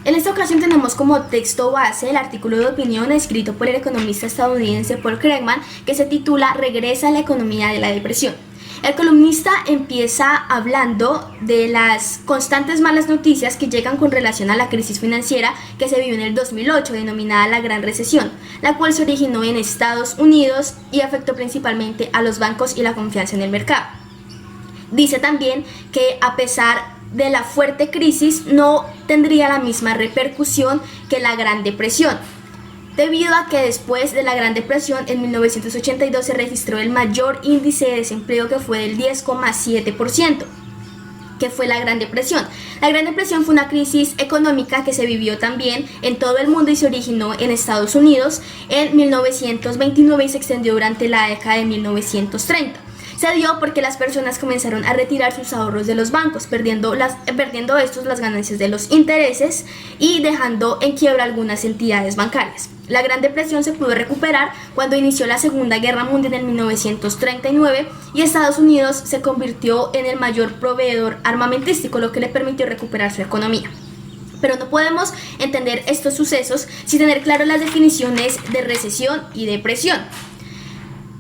En esta ocasión tenemos como texto base el artículo de opinión escrito por el economista estadounidense Paul Krugman que se titula Regresa a la economía de la depresión. El columnista empieza hablando de las constantes malas noticias que llegan con relación a la crisis financiera que se vivió en el 2008, denominada la Gran Recesión, la cual se originó en Estados Unidos y afectó principalmente a los bancos y la confianza en el mercado. Dice también que a pesar de la fuerte crisis no tendría la misma repercusión que la Gran Depresión, debido a que después de la Gran Depresión en 1982 se registró el mayor índice de desempleo, que fue del 10,7%, que fue la Gran Depresión. La Gran Depresión fue una crisis económica que se vivió también en todo el mundo y se originó en Estados Unidos en 1929 y se extendió durante la década de 1930. Se dio porque las personas comenzaron a retirar sus ahorros de los bancos, perdiendo estos las ganancias de los intereses y dejando en quiebra algunas entidades bancarias. La Gran Depresión se pudo recuperar cuando inició la Segunda Guerra Mundial en 1939 y Estados Unidos se convirtió en el mayor proveedor armamentístico, lo que le permitió recuperar su economía. Pero no podemos entender estos sucesos sin tener claro las definiciones de recesión y depresión.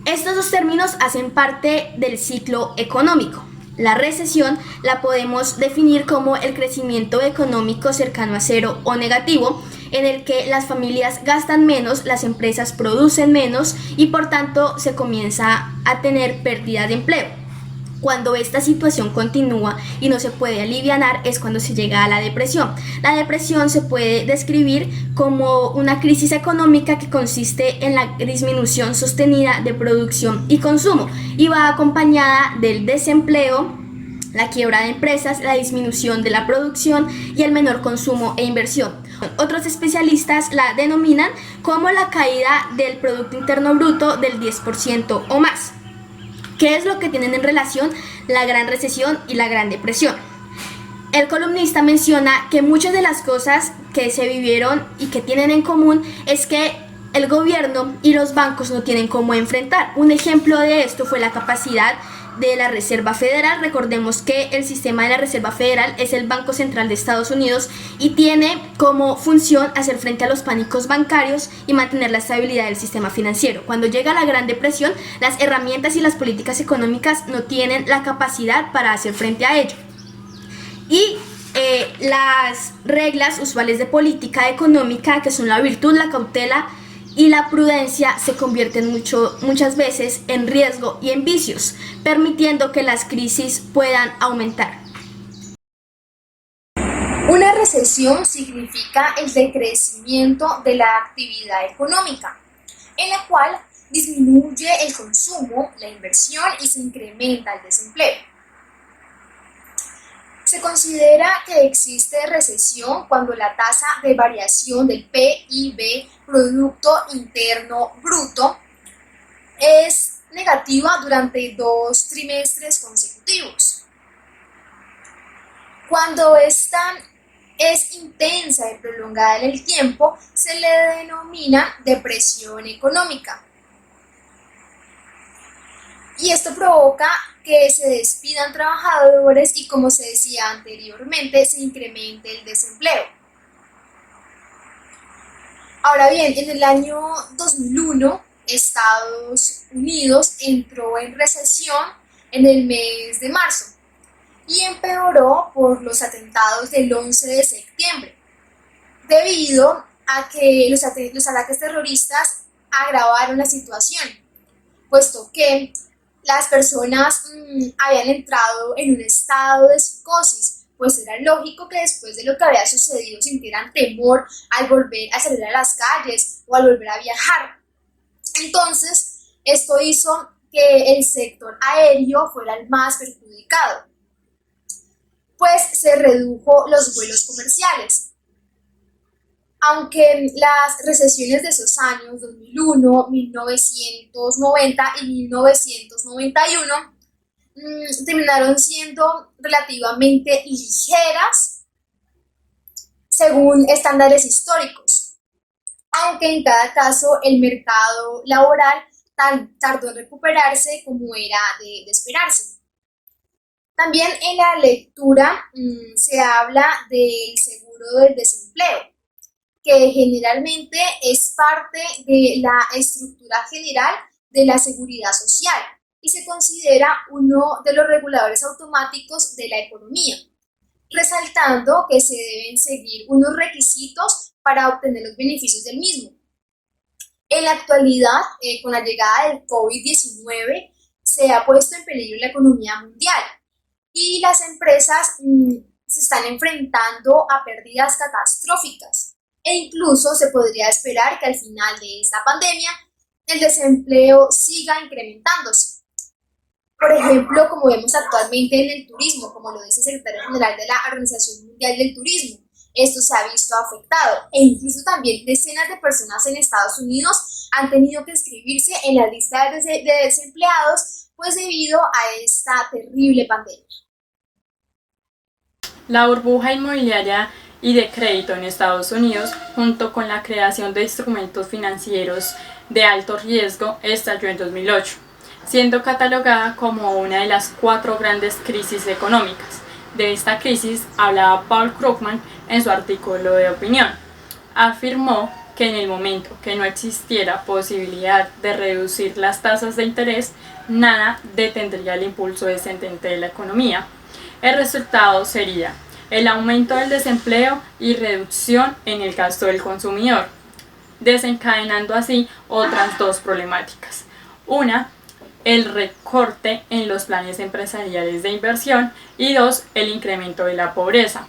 Estos dos términos hacen parte del ciclo económico. La recesión la podemos definir como el crecimiento económico cercano a cero o negativo, en el que las familias gastan menos, las empresas producen menos y por tanto se comienza a tener pérdida de empleo. Cuando esta situación continúa y no se puede alivianar es cuando se llega a la depresión. La depresión se puede describir como una crisis económica que consiste en la disminución sostenida de producción y consumo y va acompañada del desempleo, la quiebra de empresas, la disminución de la producción y el menor consumo e inversión. Otros especialistas la denominan como la caída del Producto Interno Bruto del 10% o más. ¿Qué es lo que tienen en relación la Gran Recesión y la Gran Depresión? El columnista menciona que muchas de las cosas que se vivieron y que tienen en común es que el gobierno y los bancos no tienen cómo enfrentar. Un ejemplo de esto fue la capacidad de la Reserva Federal. Recordemos que el sistema de la Reserva Federal es el Banco Central de Estados Unidos y tiene como función hacer frente a los pánicos bancarios y mantener la estabilidad del sistema financiero. Cuando llega la Gran Depresión, las herramientas y las políticas económicas no tienen la capacidad para hacer frente a ello. Y las reglas usuales de política económica, que son la virtud, la cautela y la prudencia, se convierten muchas veces en riesgo y en vicios, permitiendo que las crisis puedan aumentar. Una recesión significa el decrecimiento de la actividad económica, en la cual disminuye el consumo, la inversión y se incrementa el desempleo. Se considera que existe recesión cuando la tasa de variación del PIB, Producto Interno Bruto, es negativa durante 2 trimestres consecutivos. Cuando esta es intensa y prolongada en el tiempo, se le denomina depresión económica. Y esto provoca que se despidan trabajadores y, como se decía anteriormente, se incremente el desempleo. Ahora bien, en el año 2001, Estados Unidos entró en recesión en el mes de marzo y empeoró por los atentados del 11 de septiembre, debido a que los ataques terroristas agravaron la situación, puesto que las personas habían entrado en un estado de psicosis, pues era lógico que después de lo que había sucedido sintieran temor al volver a salir a las calles o al volver a viajar. Entonces, esto hizo que el sector aéreo fuera el más perjudicado, pues se redujo los vuelos comerciales. Aunque las recesiones de esos años, 2001, 1990 y 1991, terminaron siendo relativamente ligeras según estándares históricos, aunque en cada caso el mercado laboral tardó en recuperarse como era de esperarse. También en la lectura se habla del seguro del desempleo, que generalmente es parte de la estructura general de la seguridad social y se considera uno de los reguladores automáticos de la economía, resaltando que se deben seguir unos requisitos para obtener los beneficios del mismo. En la actualidad, con la llegada del COVID-19, se ha puesto en peligro la economía mundial y las empresas se están enfrentando a pérdidas catastróficas e incluso se podría esperar que al final de esta pandemia el desempleo siga incrementándose. Por ejemplo, como vemos actualmente en el turismo, como lo dice el secretario general de la Organización Mundial del Turismo, esto se ha visto afectado e incluso también decenas de personas en Estados Unidos han tenido que inscribirse en la lista de desempleados pues debido a esta terrible pandemia. La burbuja inmobiliaria y de crédito en Estados Unidos, junto con la creación de instrumentos financieros de alto riesgo, estalló en 2008, siendo catalogada como una de las 4 grandes crisis económicas. De esta crisis hablaba Paul Krugman en su artículo de opinión. Afirmó que en el momento que no existiera posibilidad de reducir las tasas de interés, nada detendría el impulso descendente de la economía. El resultado sería el aumento del desempleo y reducción en el gasto del consumidor, desencadenando así otras 2 problemáticas. Una, el recorte en los planes empresariales de inversión y 2, el incremento de la pobreza.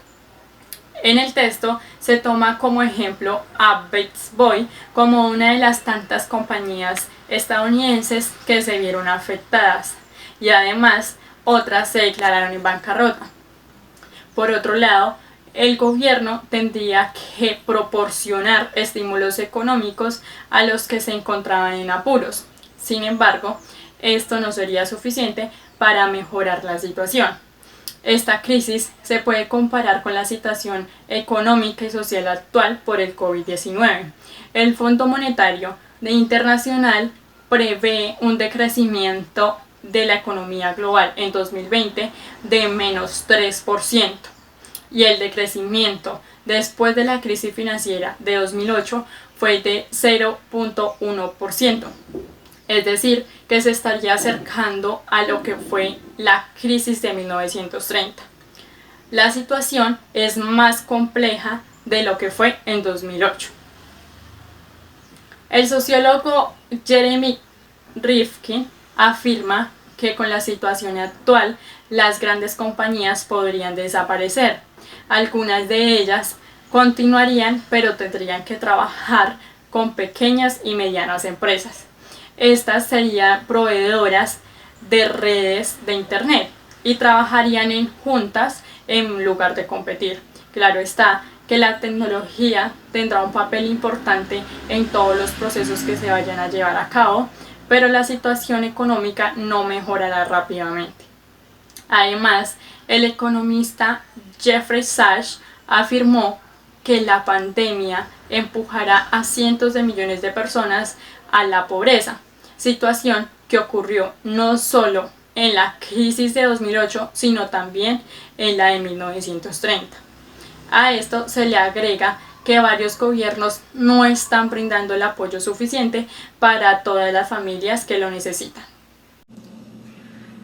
En el texto se toma como ejemplo a Best Buy como una de las tantas compañías estadounidenses que se vieron afectadas y además otras se declararon en bancarrota. Por otro lado, el gobierno tendría que proporcionar estímulos económicos a los que se encontraban en apuros. Sin embargo, esto no sería suficiente para mejorar la situación. Esta crisis se puede comparar con la situación económica y social actual por el COVID-19. El Fondo Monetario Internacional prevé un decrecimiento de la economía global en 2020 de menos 3% y el decrecimiento después de la crisis financiera de 2008 fue de 0.1%. Es decir, que se estaría acercando a lo que fue la crisis de 1930. La situación es más compleja de lo que fue en 2008. El sociólogo Jeremy Rifkin afirma que con la situación actual las grandes compañías podrían desaparecer. Algunas de ellas continuarían, pero tendrían que trabajar con pequeñas y medianas empresas. Estas serían proveedoras de redes de internet y trabajarían juntas en lugar de competir. Claro está que la tecnología tendrá un papel importante en todos los procesos que se vayan a llevar a cabo, pero la situación económica no mejorará rápidamente. Además, el economista Jeffrey Sachs afirmó que la pandemia empujará a cientos de millones de personas a la pobreza, situación que ocurrió no solo en la crisis de 2008, sino también en la de 1930. A esto se le agrega que varios gobiernos no están brindando el apoyo suficiente para todas las familias que lo necesitan.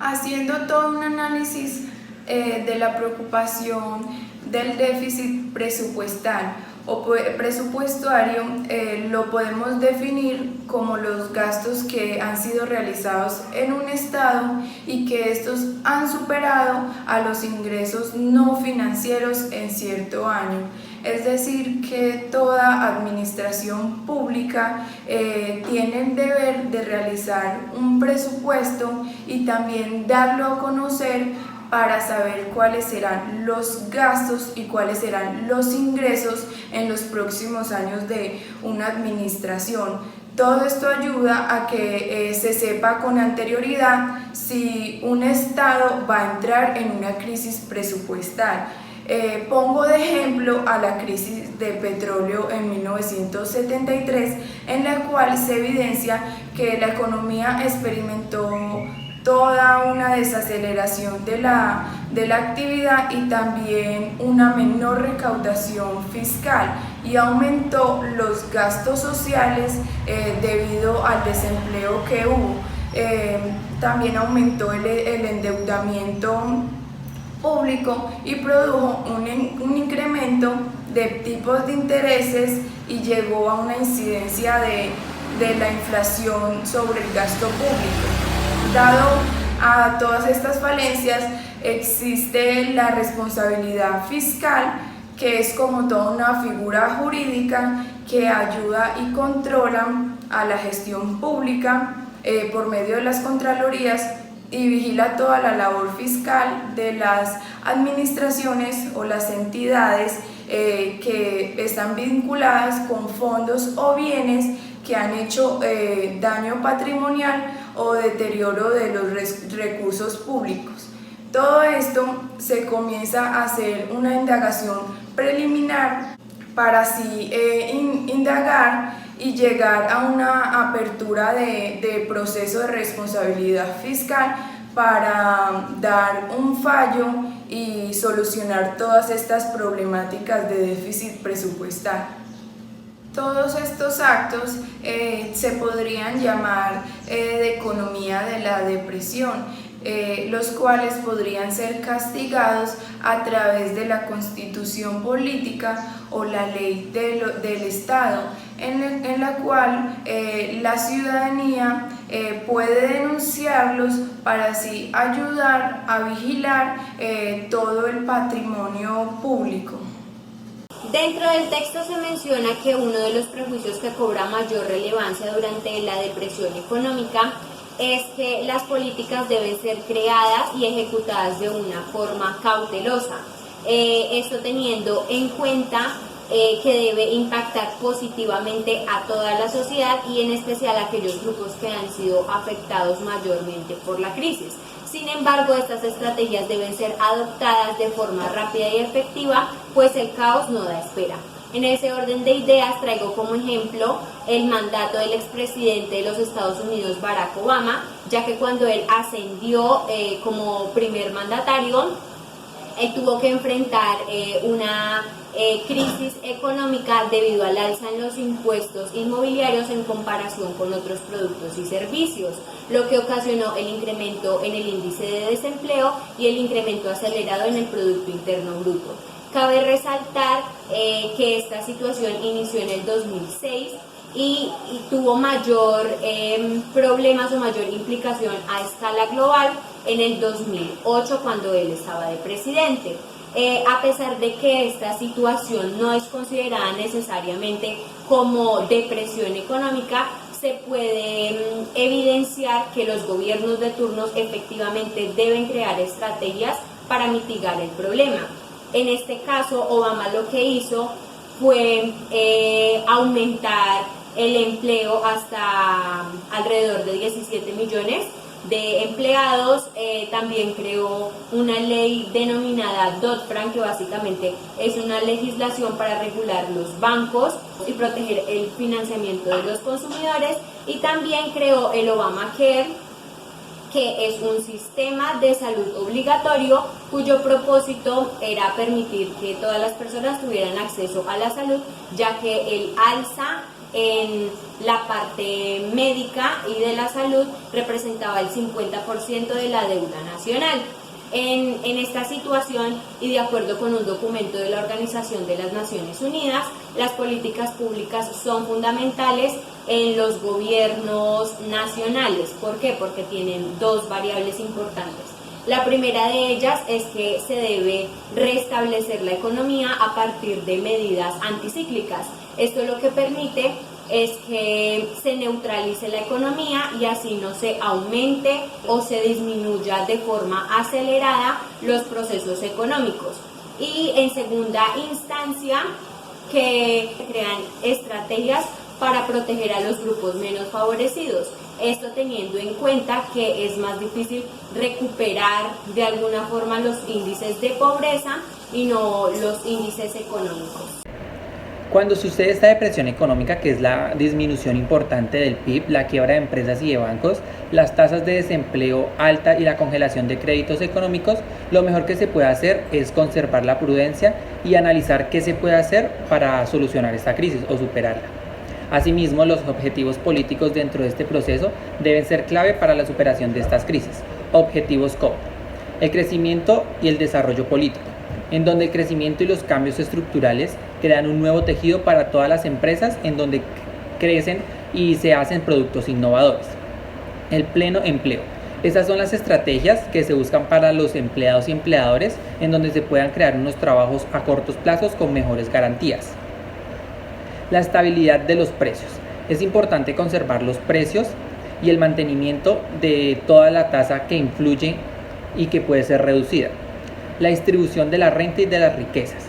Haciendo todo un análisis de la preocupación del déficit presupuestal o presupuestario, lo podemos definir como los gastos que han sido realizados en un estado y que estos han superado a los ingresos no financieros en cierto año. Es decir, que toda administración pública tiene el deber de realizar un presupuesto y también darlo a conocer para saber cuáles serán los gastos y cuáles serán los ingresos en los próximos años de una administración. Todo esto ayuda a que se sepa con anterioridad si un estado va a entrar en una crisis presupuestal. Pongo de ejemplo a la crisis de petróleo en 1973, en la cual se evidencia que la economía experimentó toda una desaceleración de la actividad y también una menor recaudación fiscal, y aumentó los gastos sociales debido al desempleo que hubo. También aumentó el endeudamiento público y produjo un incremento de tipos de intereses y llegó a una incidencia de la inflación sobre el gasto público. Dado a todas estas falencias, existe la responsabilidad fiscal, que es como toda una figura jurídica que ayuda y controla a la gestión pública por medio de las contralorías y vigila toda la labor fiscal de las administraciones o las entidades que están vinculadas con fondos o bienes que han hecho daño patrimonial o deterioro de los recursos públicos. Todo esto se comienza a hacer una indagación preliminar para así indagar y llegar a una apertura de proceso de responsabilidad fiscal para dar un fallo y solucionar todas estas problemáticas de déficit presupuestal. Todos estos actos se podrían llamar de economía de la depresión, los cuales podrían ser castigados a través de la constitución política o la ley del Estado, en la cual la ciudadanía puede denunciarlos para así ayudar a vigilar todo el patrimonio público. Dentro del texto se menciona que uno de los prejuicios que cobra mayor relevancia durante la depresión económica es que las políticas deben ser creadas y ejecutadas de una forma cautelosa, esto teniendo en cuenta que debe impactar positivamente a toda la sociedad y en especial a aquellos grupos que han sido afectados mayormente por la crisis. Sin embargo, estas estrategias deben ser adoptadas de forma rápida y efectiva, pues el caos no da espera. En ese orden de ideas traigo como ejemplo el mandato del expresidente de los Estados Unidos, Barack Obama, ya que cuando él ascendió como primer mandatario, él tuvo que enfrentar una crisis económica debido al alza en los impuestos inmobiliarios en comparación con otros productos y servicios, lo que ocasionó el incremento en el índice de desempleo y el incremento acelerado en el Producto Interno Bruto. Cabe resaltar que esta situación inició en el 2006 y tuvo mayor problemas o mayor implicación a escala global en el 2008 cuando él estaba de presidente. A pesar de que esta situación no es considerada necesariamente como depresión económica, se puede evidenciar que los gobiernos de turno efectivamente deben crear estrategias para mitigar el problema. En este caso, Obama lo que hizo fue aumentar el empleo hasta alrededor de 17 millones de empleados. También creó una ley denominada Dodd-Frank, que básicamente es una legislación para regular los bancos y proteger el financiamiento de los consumidores, y también creó el Obamacare, que es un sistema de salud obligatorio cuyo propósito era permitir que todas las personas tuvieran acceso a la salud, ya que el alza en la parte médica y de la salud representaba el 50% de la deuda nacional. En esta situación, y de acuerdo con un documento de la Organización de las Naciones Unidas, las políticas públicas son fundamentales en los gobiernos nacionales. ¿Por qué? Porque tienen dos variables importantes. La primera de ellas es que se debe restablecer la economía a partir de medidas anticíclicas. Esto lo que permite es que se neutralice la economía y así no se aumente o se disminuya de forma acelerada los procesos económicos. Y en segunda instancia, que crean estrategias para proteger a los grupos menos favorecidos. Esto teniendo en cuenta que es más difícil recuperar de alguna forma los índices de pobreza y no los índices económicos. Cuando sucede esta depresión económica, que es la disminución importante del PIB, la quiebra de empresas y de bancos, las tasas de desempleo alta y la congelación de créditos económicos, lo mejor que se puede hacer es conservar la prudencia y analizar qué se puede hacer para solucionar esta crisis o superarla. Asimismo, los objetivos políticos dentro de este proceso deben ser clave para la superación de estas crisis. Objetivos COP: el crecimiento y el desarrollo político, en donde el crecimiento y los cambios estructurales crean un nuevo tejido para todas las empresas en donde crecen y se hacen productos innovadores. El pleno empleo. Estas son las estrategias que se buscan para los empleados y empleadores en donde se puedan crear unos trabajos a cortos plazos con mejores garantías. La estabilidad de los precios. Es importante conservar los precios y el mantenimiento de toda la tasa que influye y que puede ser reducida. La distribución de la renta y de las riquezas.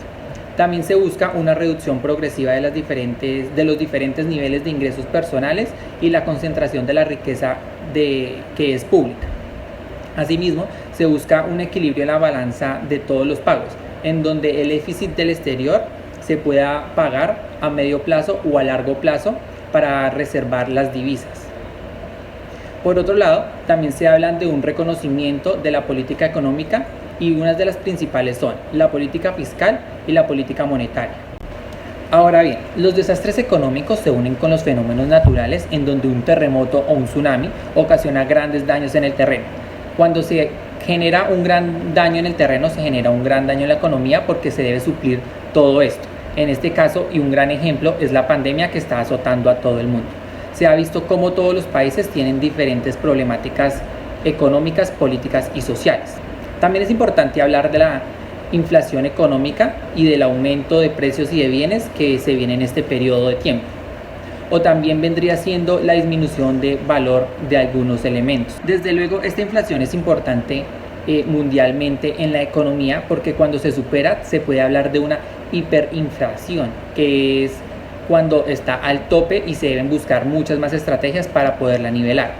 También se busca una reducción progresiva de los diferentes niveles de ingresos personales y la concentración de la riqueza que es pública. Asimismo, se busca un equilibrio en la balanza de todos los pagos, en donde el déficit del exterior se pueda pagar a medio plazo o a largo plazo para reservar las divisas. Por otro lado, también se habla de un reconocimiento de la política económica y unas de las principales son la política fiscal y la política monetaria. Ahora bien, los desastres económicos se unen con los fenómenos naturales en donde un terremoto o un tsunami ocasiona grandes daños en el terreno. Cuando se genera un gran daño en el terreno, se genera un gran daño en la economía porque se debe suplir todo esto. En este caso, y un gran ejemplo, es la pandemia que está azotando a todo el mundo. Se ha visto cómo todos los países tienen diferentes problemáticas económicas, políticas y sociales. También es importante hablar de la inflación económica y del aumento de precios y de bienes que se viene en este periodo de tiempo. O también vendría siendo la disminución de valor de algunos elementos. Desde luego, esta inflación es importante mundialmente en la economía porque cuando se supera se puede hablar de una hiperinflación, que es cuando está al tope y se deben buscar muchas más estrategias para poderla nivelar.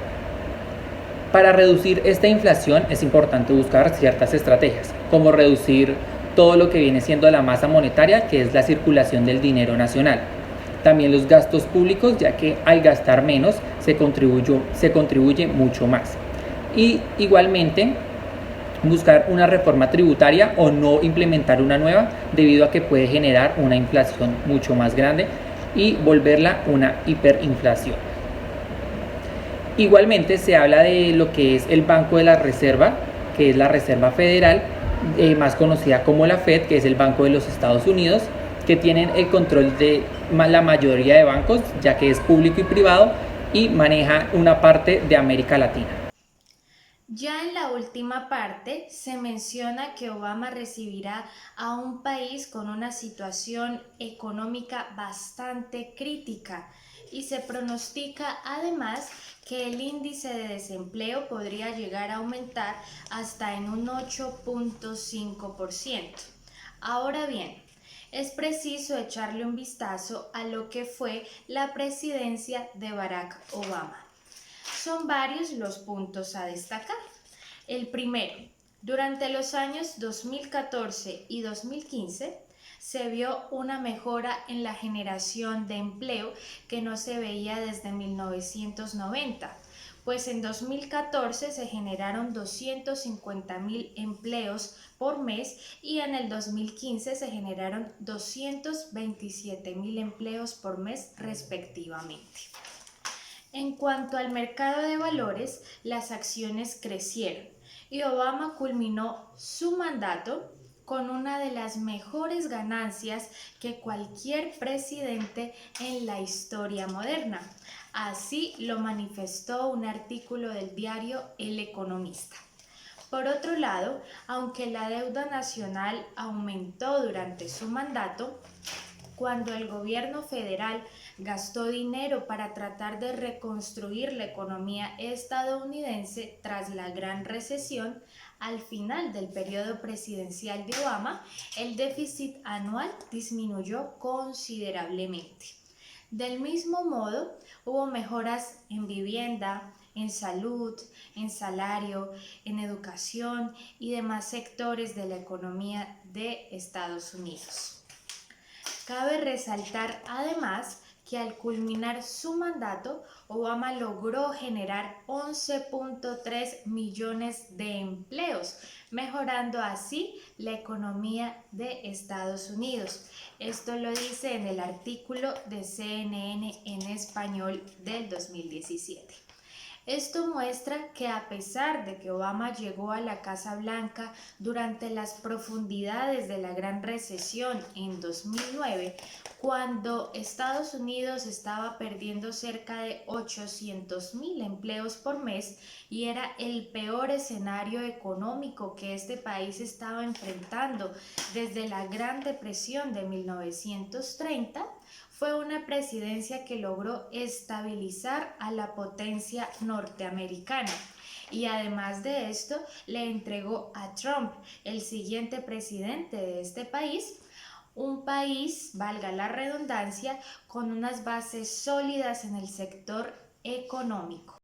Para reducir esta inflación es importante buscar ciertas estrategias, como reducir todo lo que viene siendo la masa monetaria, que es la circulación del dinero nacional. También los gastos públicos, ya que al gastar menos se contribuye mucho más. Y igualmente buscar una reforma tributaria o no implementar una nueva, debido a que puede generar una inflación mucho más grande y volverla una hiperinflación. Igualmente se habla de lo que es el Banco de la Reserva, que es la Reserva Federal, más conocida como la Fed, que es el Banco de los Estados Unidos, que tienen el control de la mayoría de bancos, ya que es público y privado, y maneja una parte de América Latina. Ya en la última parte se menciona que Obama recibirá a un país con una situación económica bastante crítica y se pronostica además que el índice de desempleo podría llegar a aumentar hasta en un 8.5%. Ahora bien, es preciso echarle un vistazo a lo que fue la presidencia de Barack Obama. Son varios los puntos a destacar. El primero, durante los años 2014 y 2015 se vio una mejora en la generación de empleo que no se veía desde 1990, pues en 2014 se generaron 250.000 empleos por mes y en el 2015 se generaron 227.000 empleos por mes respectivamente. En cuanto al mercado de valores, las acciones crecieron y Obama culminó su mandato con una de las mejores ganancias que cualquier presidente en la historia moderna. Así lo manifestó un artículo del diario El Economista. Por otro lado, aunque la deuda nacional aumentó durante su mandato, cuando el gobierno federal gastó dinero para tratar de reconstruir la economía estadounidense tras la Gran Recesión, al final del periodo presidencial de Obama, el déficit anual disminuyó considerablemente. Del mismo modo, hubo mejoras en vivienda, en salud, en salario, en educación y demás sectores de la economía de Estados Unidos. Cabe resaltar además que al culminar su mandato, Obama logró generar 11.3 millones de empleos, mejorando así la economía de Estados Unidos. Esto lo dice en el artículo de CNN en español del 2017. Esto muestra que a pesar de que Obama llegó a la Casa Blanca durante las profundidades de la Gran Recesión en 2009, cuando Estados Unidos estaba perdiendo cerca de 800.000 empleos por mes y era el peor escenario económico que este país estaba enfrentando desde la Gran Depresión de 1930, fue una presidencia que logró estabilizar a la potencia norteamericana y además de esto le entregó a Trump, el siguiente presidente de este país, un país, valga la redundancia, con unas bases sólidas en el sector económico.